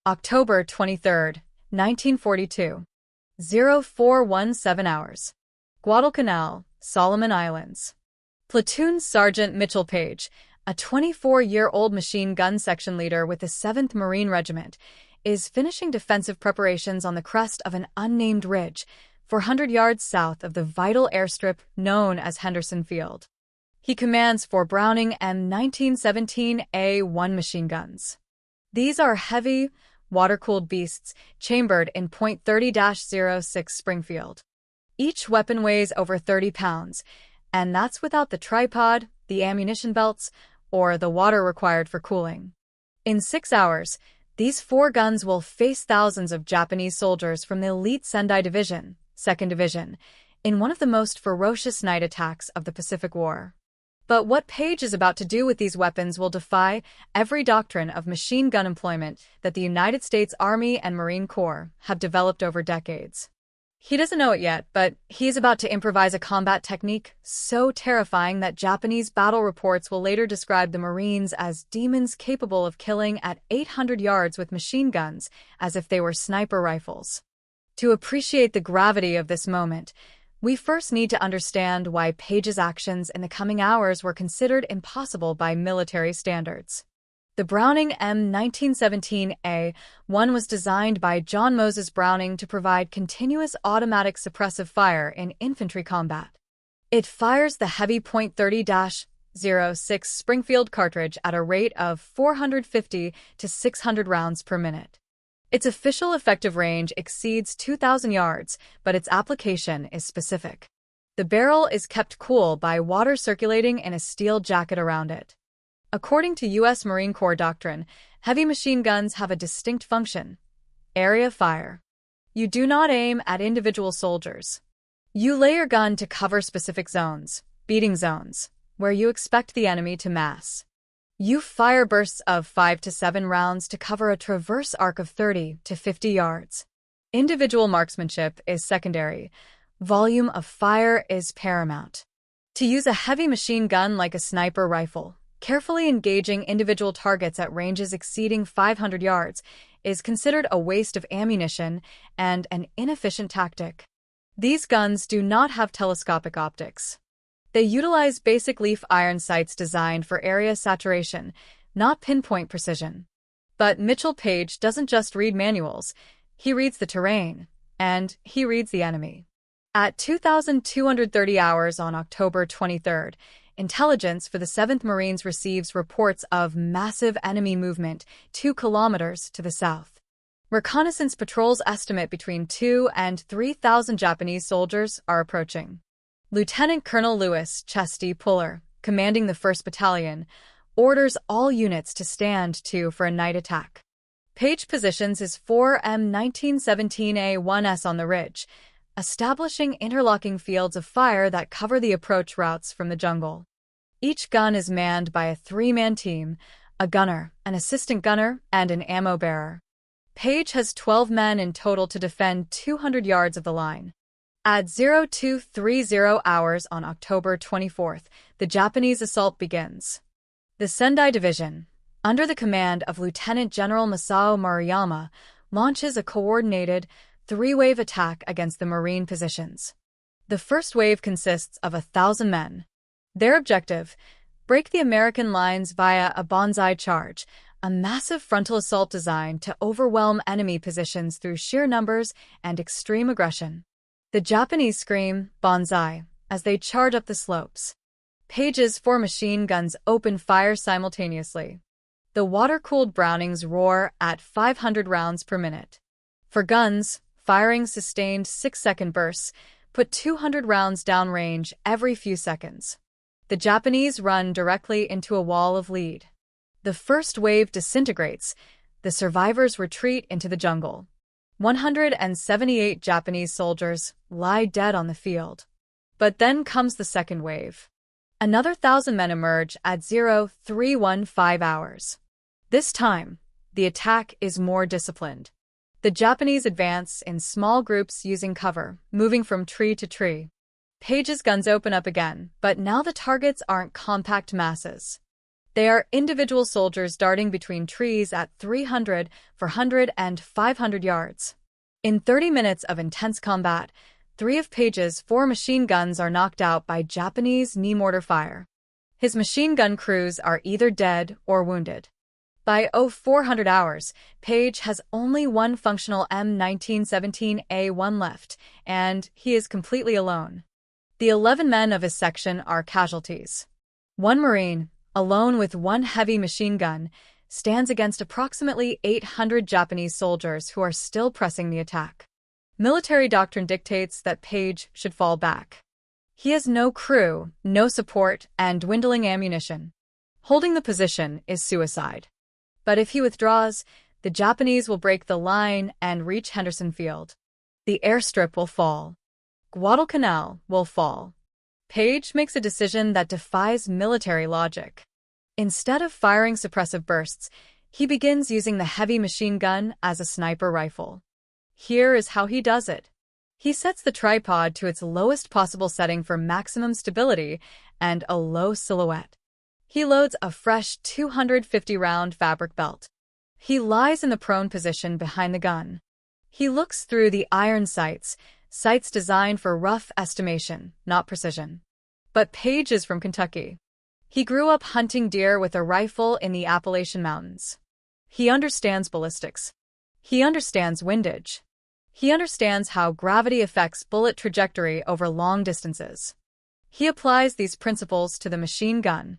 October 23, 1942. 0417 hours. Guadalcanal, Solomon Islands. Platoon Sergeant Mitchell Paige, a 24-year-old machine gun section leader with the 7th Marine Regiment, is finishing defensive preparations on the crest of an unnamed ridge, 400 yards south of the vital airstrip known as Henderson Field. He commands 4 Browning M1917A1 machine guns. These are heavy, water-cooled beasts chambered in .30-06 Springfield. Each weapon weighs over 30 pounds, and that's without the tripod, the ammunition belts, or the water required for cooling. In 6 hours, these 4 guns will face thousands of Japanese soldiers from the elite Sendai Division, 2nd Division, in one of the most ferocious night attacks of the Pacific War. But what Paige is about to do with these weapons will defy every doctrine of machine gun employment that the United States Army and Marine Corps have developed over decades. He doesn't know it yet, but he's about to improvise a combat technique so terrifying that Japanese battle reports will later describe the Marines as demons capable of killing at 800 yards with machine guns as if they were sniper rifles. To appreciate the gravity of this moment, we first need to understand why Paige's actions in the coming hours were considered impossible by military standards. The Browning M1917A1 was designed by John Moses Browning to provide continuous automatic suppressive fire in infantry combat. It fires the heavy .30-06 Springfield cartridge at a rate of 450 to 600 rounds per minute. Its official effective range exceeds 2,000 yards, but its application is specific. The barrel is kept cool by water circulating in a steel jacket around it. According to U.S. Marine Corps doctrine, heavy machine guns have a distinct function: area fire. You do not aim at individual soldiers. You lay your gun to cover specific zones, beating zones, where you expect the enemy to mass. You fire bursts of 5 to 7 rounds to cover a traverse arc of 30 to 50 yards. Individual marksmanship is secondary. Volume of fire is paramount. To use a heavy machine gun like a sniper rifle, carefully engaging individual targets at ranges exceeding 500 yards is considered a waste of ammunition and an inefficient tactic. These guns do not have telescopic optics. They utilize basic leaf iron sights designed for area saturation, not pinpoint precision. But Mitchell Paige doesn't just read manuals. He reads the terrain, and he reads the enemy. At 2,230 hours on October 23rd, intelligence for the 7th Marines receives reports of massive enemy movement 2 kilometers to the south. Reconnaissance patrols estimate between 2,000 and 3,000 Japanese soldiers are approaching. Lieutenant Colonel Louis Chesty Puller, commanding the 1st Battalion, orders all units to stand to for a night attack. Paige positions his 4 M1917A1s on the ridge, establishing interlocking fields of fire that cover the approach routes from the jungle. Each gun is manned by a 3-man team: a gunner, an assistant gunner, and an ammo bearer. Paige has 12 men in total to defend 200 yards of the line. At 0230 hours on October 24th, the Japanese assault begins. The Sendai Division, under the command of Lieutenant General Masao Maruyama, launches a coordinated 3-wave attack against the Marine positions. The first wave consists of 1,000 men. Their objective: break the American lines via a banzai charge, a massive frontal assault designed to overwhelm enemy positions through sheer numbers and extreme aggression. The Japanese scream "banzai" as they charge up the slopes. Paige's 4 machine guns open fire simultaneously. The water-cooled Brownings roar at 500 rounds per minute. For guns, firing sustained 6-second bursts put 200 rounds downrange every few seconds. The Japanese run directly into a wall of lead. The first wave disintegrates. The survivors retreat into the jungle. 178 Japanese soldiers lie dead on the field. But then comes the second wave. Another 1,000 men emerge at 0315 hours. This time, the attack is more disciplined. The Japanese advance in small groups using cover, moving from tree to tree. Paige's guns open up again, but now the targets aren't compact masses. They are individual soldiers darting between trees at 300, 400, and 500 yards. In 30 minutes of intense combat, 3 of Paige's 4 machine guns are knocked out by Japanese knee mortar fire. His machine gun crews are either dead or wounded. By 0400 hours, Paige has only one functional M1917A1 left, and he is completely alone. The 11 men of his section are casualties. One Marine, alone with one heavy machine gun, stands against approximately 800 Japanese soldiers who are still pressing the attack. Military doctrine dictates that Paige should fall back. He has no crew, no support, and dwindling ammunition. Holding the position is suicide. But if he withdraws, the Japanese will break the line and reach Henderson Field. The airstrip will fall. Guadalcanal will fall. Paige makes a decision that defies military logic. Instead of firing suppressive bursts, he begins using the heavy machine gun as a sniper rifle. Here is how he does it. He sets the tripod to its lowest possible setting for maximum stability and a low silhouette. He loads a fresh 250-round fabric belt. He lies in the prone position behind the gun. He looks through the iron sights designed for rough estimation, not precision. But Paige is from Kentucky. He grew up hunting deer with a rifle in the Appalachian Mountains. He understands ballistics. He understands windage. He understands how gravity affects bullet trajectory over long distances. He applies these principles to the machine gun.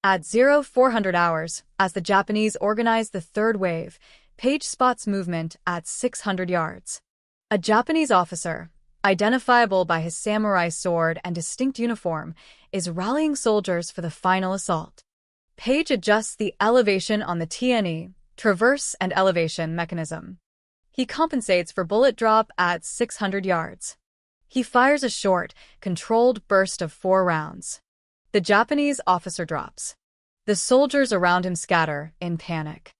At 0400 hours, as the Japanese organize the third wave, Paige spots movement at 600 yards. A Japanese officer, identifiable by his samurai sword and distinct uniform, is rallying soldiers for the final assault. Paige adjusts the elevation on the TNE, traverse and elevation mechanism. He compensates for bullet drop at 600 yards. He fires a short, controlled burst of 4 rounds. The Japanese officer drops. The soldiers around him scatter in panic.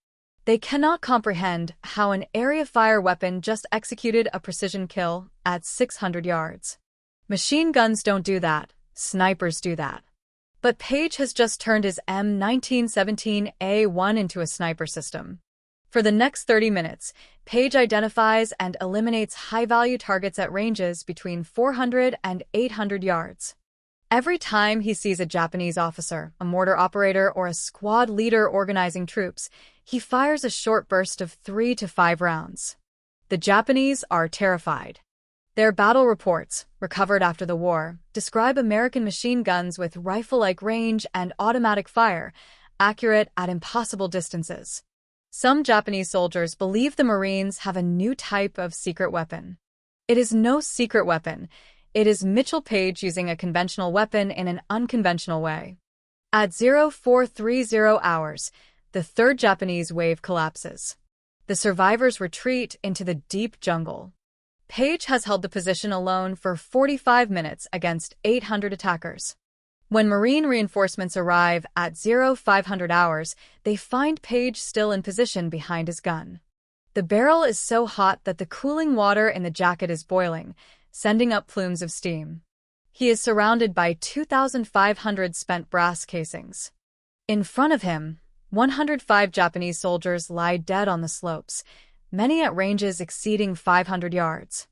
They cannot comprehend how an area fire weapon just executed a precision kill at 600 yards. Machine guns don't do that, snipers do that. But Paige has just turned his M1917A1 into a sniper system. For the next 30 minutes, Paige identifies and eliminates high-value targets at ranges between 400 and 800 yards. Every time he sees a Japanese officer, a mortar operator, or a squad leader organizing troops, he fires a short burst of 3 to 5 rounds. The Japanese are terrified. Their battle reports, recovered after the war, describe American machine guns with rifle-like range and automatic fire, accurate at impossible distances. Some Japanese soldiers believe the Marines have a new type of secret weapon. It is no secret weapon. It is Mitchell Paige using a conventional weapon in an unconventional way. At 0430 hours, the third Japanese wave collapses. The survivors retreat into the deep jungle. Paige has held the position alone for 45 minutes against 800 attackers. When Marine reinforcements arrive at 0500 hours, they find Paige still in position behind his gun. The barrel is so hot that the cooling water in the jacket is boiling, sending up plumes of steam. He is surrounded by 2,500 spent brass casings. In front of him, 105 Japanese soldiers lie dead on the slopes, many at ranges exceeding 500 yards.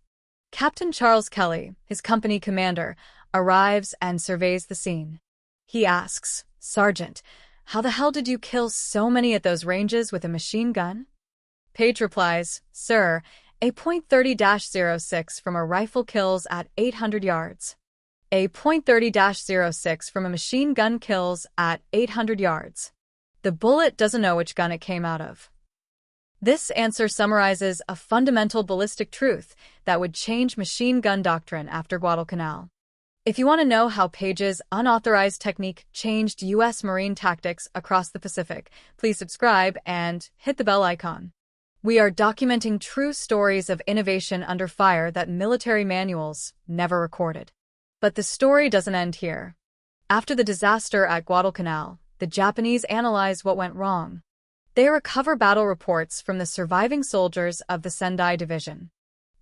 Captain Charles Kelly, his company commander, arrives and surveys the scene. He asks, "Sergeant, how the hell did you kill so many at those ranges with a machine gun?" Paige replies, "Sir, a .30-06 from a rifle kills at 800 yards. A .30-06 from a machine gun kills at 800 yards. The bullet doesn't know which gun it came out of." This answer summarizes a fundamental ballistic truth that would change machine gun doctrine after Guadalcanal. If you want to know how Paige's unauthorized technique changed U.S. Marine tactics across the Pacific, please subscribe and hit the bell icon. We are documenting true stories of innovation under fire that military manuals never recorded. But the story doesn't end here. After the disaster at Guadalcanal, the Japanese analyze what went wrong. They recover battle reports from the surviving soldiers of the Sendai Division.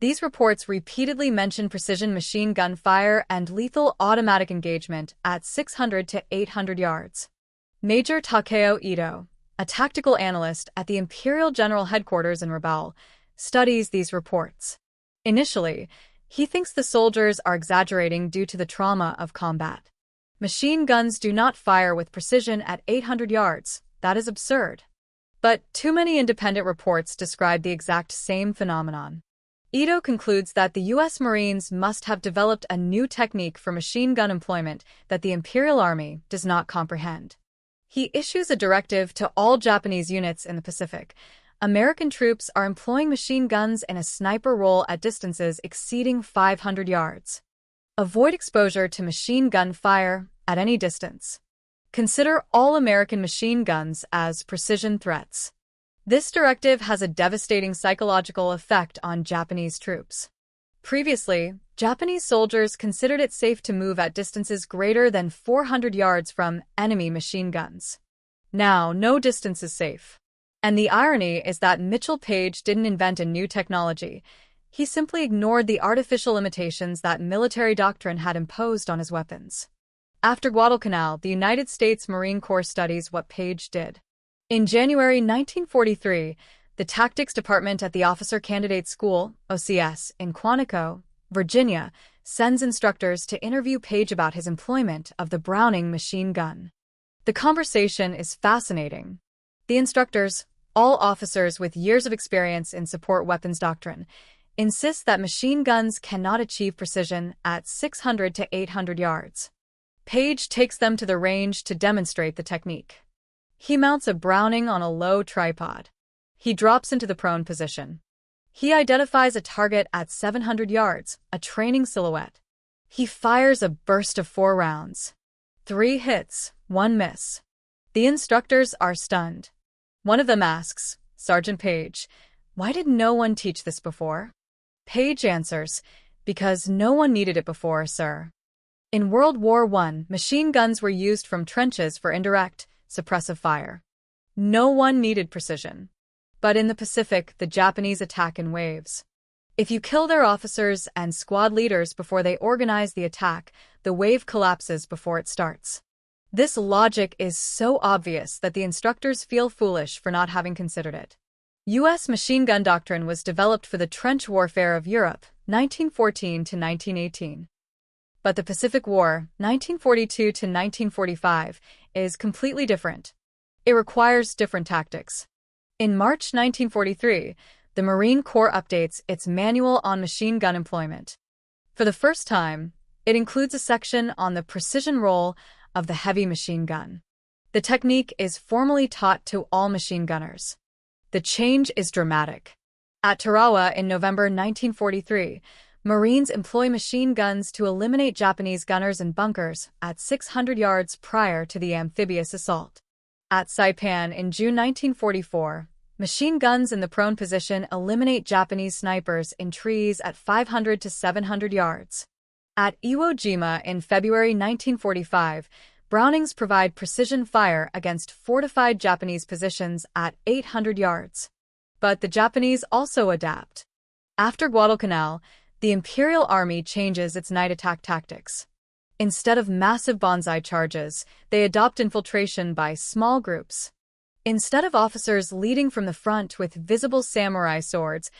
These reports repeatedly mention precision machine gun fire and lethal automatic engagement at 600 to 800 yards. Major Takeo Ito, a tactical analyst at the Imperial General Headquarters in Rabaul, studies these reports. Initially, he thinks the soldiers are exaggerating due to the trauma of combat. Machine guns do not fire with precision at 800 yards. That is absurd. But too many independent reports describe the exact same phenomenon. Ito concludes that the U.S. Marines must have developed a new technique for machine gun employment that the Imperial Army does not comprehend. He issues a directive to all Japanese units in the Pacific. American troops are employing machine guns in a sniper role at distances exceeding 500 yards. Avoid exposure to machine gun fire at any distance. Consider all American machine guns as precision threats. This directive has a devastating psychological effect on Japanese troops. Previously, Japanese soldiers considered it safe to move at distances greater than 400 yards from enemy machine guns. Now, no distance is safe. And the irony is that Mitchell Paige didn't invent a new technology. He simply ignored the artificial limitations that military doctrine had imposed on his weapons. After Guadalcanal, the United States Marine Corps studies what Paige did. In January 1943, the Tactics Department at the Officer Candidate School, OCS, in Quantico, Virginia, sends instructors to interview Paige about his employment of the Browning machine gun. The conversation is fascinating. The instructors, all officers with years of experience in support weapons doctrine, insist that machine guns cannot achieve precision at 600 to 800 yards. Paige takes them to the range to demonstrate the technique. He mounts a Browning on a low tripod. He drops into the prone position. He identifies a target at 700 yards, a training silhouette. He fires a burst of 4 rounds. 3 hits, 1 miss. The instructors are stunned. One of them asks, "Sergeant Paige, why did no one teach this before?" Paige answers, "Because no one needed it before, sir." In World War I, machine guns were used from trenches for indirect, suppressive fire. No one needed precision. But in the Pacific, the Japanese attack in waves. If you kill their officers and squad leaders before they organize the attack, the wave collapses before it starts. This logic is so obvious that the instructors feel foolish for not having considered it. U.S. machine gun doctrine was developed for the trench warfare of Europe, 1914 to 1918. But the Pacific War, 1942 to 1945, is completely different. It requires different tactics. In March 1943, the Marine Corps updates its Manual on Machine Gun Employment. For the first time, it includes a section on the precision role of the heavy machine gun. The technique is formally taught to all machine gunners. The change is dramatic. At Tarawa in November 1943, Marines employ machine guns to eliminate Japanese gunners in bunkers at 600 yards prior to the amphibious assault. At Saipan in June 1944, machine guns in the prone position eliminate Japanese snipers in trees at 500 to 700 yards. At Iwo Jima in February 1945, Brownings provide precision fire against fortified Japanese positions at 800 yards. But the Japanese also adapt. After Guadalcanal, the Imperial Army changes its night attack tactics. Instead of massive banzai charges, they adopt infiltration by small groups. Instead of officers leading from the front with visible samurai swords,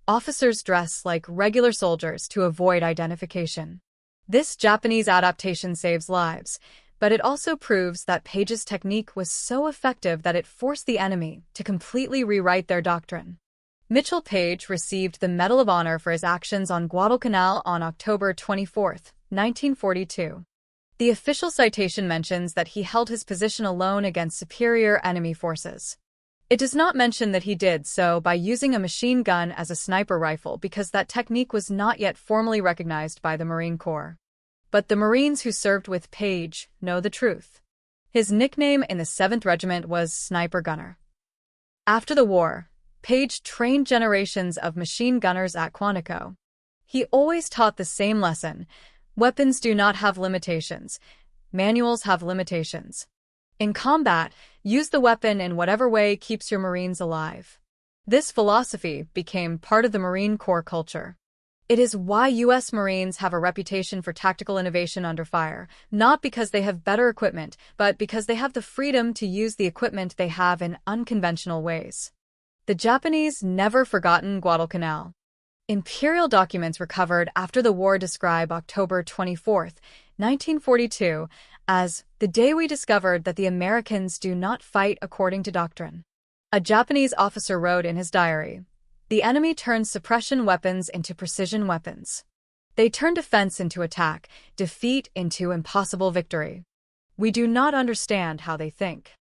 officers dress like regular soldiers to avoid identification. This Japanese adaptation saves lives, but it also proves that Paige's technique was so effective that it forced the enemy to completely rewrite their doctrine. Mitchell Paige received the Medal of Honor for his actions on Guadalcanal on October 24, 1942. The official citation mentions that he held his position alone against superior enemy forces. It does not mention that he did so by using a machine gun as a sniper rifle because that technique was not yet formally recognized by the Marine Corps. But the Marines who served with Paige know the truth. His nickname in the 7th Regiment was Sniper Gunner. After the war, Paige trained generations of machine gunners at Quantico. He always taught the same lesson: weapons do not have limitations. Manuals have limitations. In combat, use the weapon in whatever way keeps your Marines alive. This philosophy became part of the Marine Corps culture. It is why U.S. Marines have a reputation for tactical innovation under fire, not because they have better equipment, but because they have the freedom to use the equipment they have in unconventional ways. The Japanese never forgotten Guadalcanal. Imperial documents recovered after the war describe October 24, 1942, as the day we discovered that the Americans do not fight according to doctrine. A Japanese officer wrote in his diary, "The enemy turned suppression weapons into precision weapons. They turned defense into attack, defeat into impossible victory. We do not understand how they think."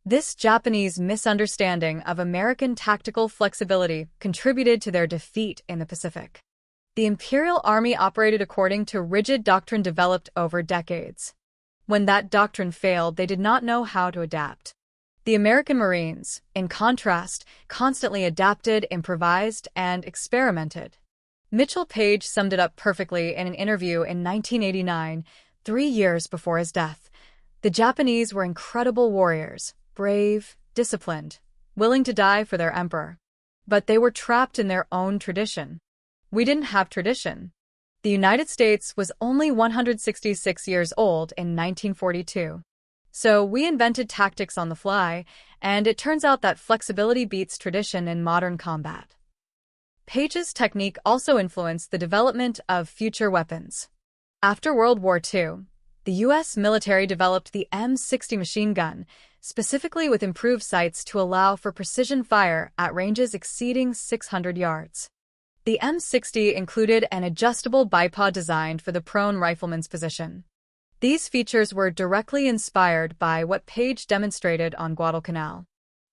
This Japanese misunderstanding of American tactical flexibility contributed to their defeat in the Pacific. The Imperial Army operated according to rigid doctrine developed over decades. When that doctrine failed, they did not know how to adapt. The American Marines, in contrast, constantly adapted, improvised, and experimented. Mitchell Paige summed it up perfectly in an interview in 1989, 3 years before his death. The Japanese were incredible warriors, brave, disciplined, willing to die for their emperor. But they were trapped in their own tradition. We didn't have tradition. The United States was only 166 years old in 1942. So we invented tactics on the fly, and it turns out that flexibility beats tradition in modern combat. Paige's technique also influenced the development of future weapons. After World War II, the U.S. military developed the M60 machine gun, specifically with improved sights to allow for precision fire at ranges exceeding 600 yards. The M60 included an adjustable bipod designed for the prone rifleman's position. These features were directly inspired by what Paige demonstrated on Guadalcanal.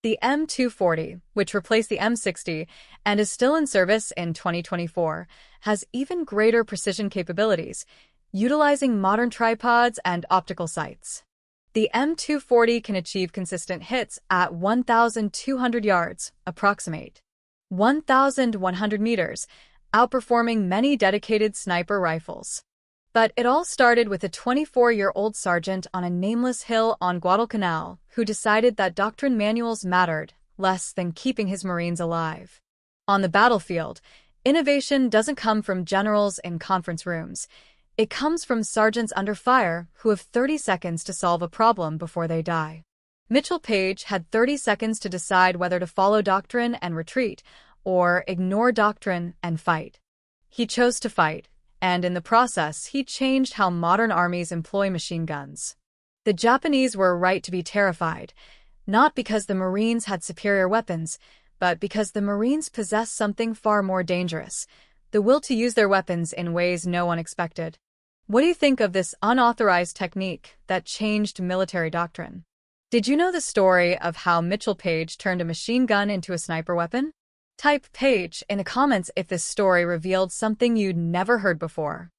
The M240, which replaced the M60 and is still in service in 2024, has even greater precision capabilities, utilizing modern tripods and optical sights. The M240 can achieve consistent hits at 1,200 yards, approximate 1,100 meters, outperforming many dedicated sniper rifles. But it all started with a 24-year-old sergeant on a nameless hill on Guadalcanal who decided that doctrine manuals mattered less than keeping his Marines alive. On the battlefield, innovation doesn't come from generals in conference rooms. It comes from sergeants under fire who have 30 seconds to solve a problem before they die. Mitchell Paige had 30 seconds to decide whether to follow doctrine and retreat, or ignore doctrine and fight. He chose to fight, and in the process, he changed how modern armies employ machine guns. The Japanese were right to be terrified, not because the Marines had superior weapons, but because the Marines possessed something far more dangerous: the will to use their weapons in ways no one expected. What do you think of this unauthorized technique that changed military doctrine? Did you know the story of how Mitchell Paige turned a machine gun into a sniper weapon? Type Paige in the comments if this story revealed something you'd never heard before.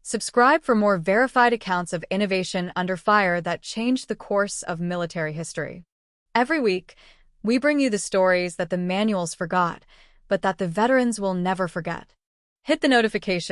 Subscribe for more verified accounts of innovation under fire that changed the course of military history. Every week, we bring you the stories that the manuals forgot, but that the veterans will never forget. Hit the notification